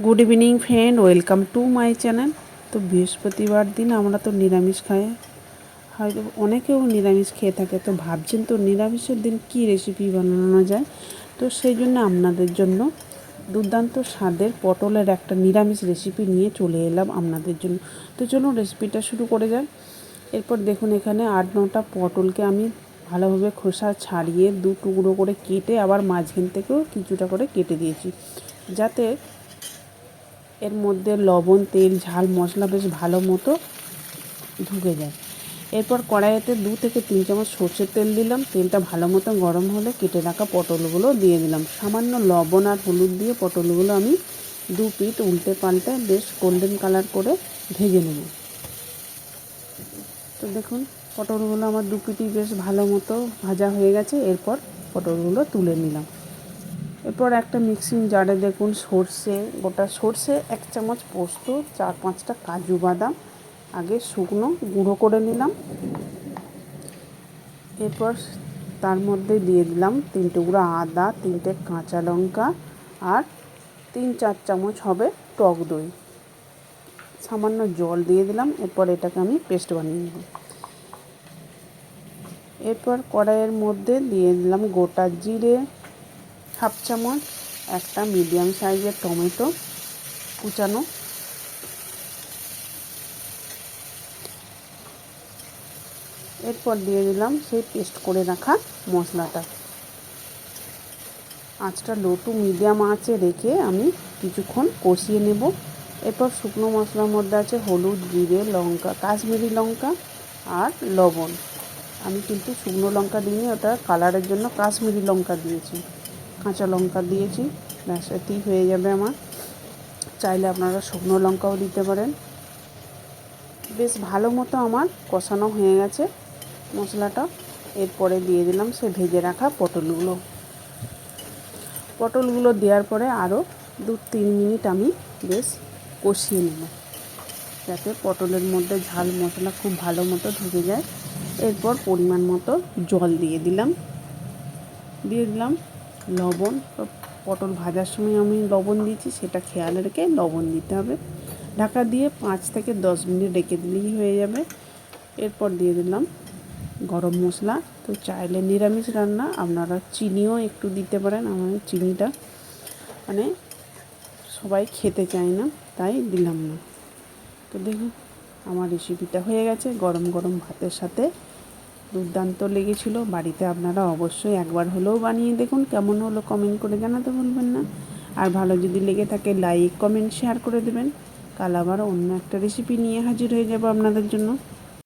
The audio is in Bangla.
Good evening friend, welcome to my channel. তো বৃহস্পতিবার দিন আমরা তো নিরামিষ খাই, হয়তো অনেকেও নিরামিষ খেয়ে থাকে। তো ভাবছেন তো নিরামিষের দিন কী রেসিপি বানানো যায়। তো সেই জন্য আপনাদের জন্য দুর্দান্ত স্বাদের পটলের একটা নিরামিষ রেসিপি নিয়ে চলে এলাম আপনাদের জন্য। তো চলুন রেসিপিটা শুরু করে যান। এরপর দেখুন, এখানে 8-9টা পটলকে আমি ভালোভাবে খোসা ছাড়িয়ে দু টুকরো করে কেটে আবার মাঝখান থেকেও কিছুটা করে কেটে দিয়েছি, যাতে এর মধ্যে লবণ, তেল, ঝাল, মশলা বেশ ভালো মতো ঢুকে যায়। এরপর কড়াইতে 2 থেকে 3 চামচ সর্ষের তেল দিলাম। তেলটা ভালো মতো গরম হলে কেটে রাখা পটলগুলো দিয়ে দিলাম। সামান্য লবণ আর হলুদ দিয়ে পটলগুলো আমি 2 পিঠ উল্টে পাল্টে বেশ গোল্ডেন কালার করে ভেজে নেব। তো দেখুন, পটলগুলো আমার 2 পিঠই বেশ ভালো মতো ভাজা হয়ে গেছে। এরপর পটলগুলো তুলে নিলাম। এরপর একটা মিক্সিং জারে দেখুন গোটা সর্ষে, 1 চামচ পোস্ত, 4-5টা কাজু বাদাম আগে শুকনো গুঁড়ো করে নিলাম। এরপর তার মধ্যে দিয়ে দিলাম 3 টুকরো আদা, 3টে কাঁচা লঙ্কা আর 3-4 চামচ হবে টক দই। সামান্য জল দিয়ে দিলাম। এরপর এটাকে আমি পেস্ট বানিয়ে নেব। এরপর কড়াইয়ের মধ্যে দিয়ে দিলাম গোটা জিরে 1/2 চামচ, একটা মিডিয়াম সাইজের টমেটো কুচানো, এরপর দিয়ে দিলাম সেই পেস্ট করে রাখা মশলাটা। আঁচটা লো টু মিডিয়াম আঁচে রেখে আমি কিছুক্ষণ কষিয়ে নেব। এরপর শুকনো মশলার মধ্যে আছে হলুদ, জিরে, লঙ্কা, কাশ্মীরি লঙ্কা আর লবণ। আমি কিন্তু শুকনো লঙ্কা দিইনি, ওটা কালারের জন্য কাশ্মীরি লঙ্কা দিয়েছি। কাঁচা লঙ্কা দিয়েছি, ব্যাস এতেই হয়ে যাবে আমার। চাইলে আপনারা শুকনো লঙ্কাও দিতে পারেন। বেশ ভালো মতো আমার কষানো হয়ে গেছে মশলাটা। এরপরে দিয়ে দিলাম সে ভেজে রাখা পটলগুলো দেওয়ার পরে আরও 2-3 মিনিট আমি বেশ কষিয়ে নেব, যাতে পটলের মধ্যে ঝাল মশলা খুব ভালো মতো ঢুকে যায়। এরপর পরিমাণ মতো জল দিয়ে দিলাম লবণ। পটল ভাজার সময় আমি লবণ দিয়েছি, সেটা খেয়াল রেখে লবণ দিতে হবে। ঢাকা দিয়ে 5 থেকে 10 মিনিট রেখে দিলেই হয়ে যাবে। এরপর দিয়ে দিলাম গরম মশলা। তো চাইলে নিরামিষ রান্না আপনারা চিনিও একটু দিতে পারেন। আমার চিনিটা সবাই খেতে চায় না, তাই দিলাম না। তো দেখুন, আমার রেসিপিটা হয়ে গেছে। গরম গরম ভাতের সাথে দুর্দান্ত লেগেছিল। বাড়িতে আপনারা অবশ্যই একবার হলেও বানিয়ে দেখুন। কেমন হলো কমেন্ট করে জানাতে ভুলবেন না। আর ভালো যদি লেগে থাকে লাইক, কমেন্ট, শেয়ার করে দেবেন। কাল আবার অন্য একটা রেসিপি নিয়ে হাজির হয়ে যাব আপনাদের জন্য।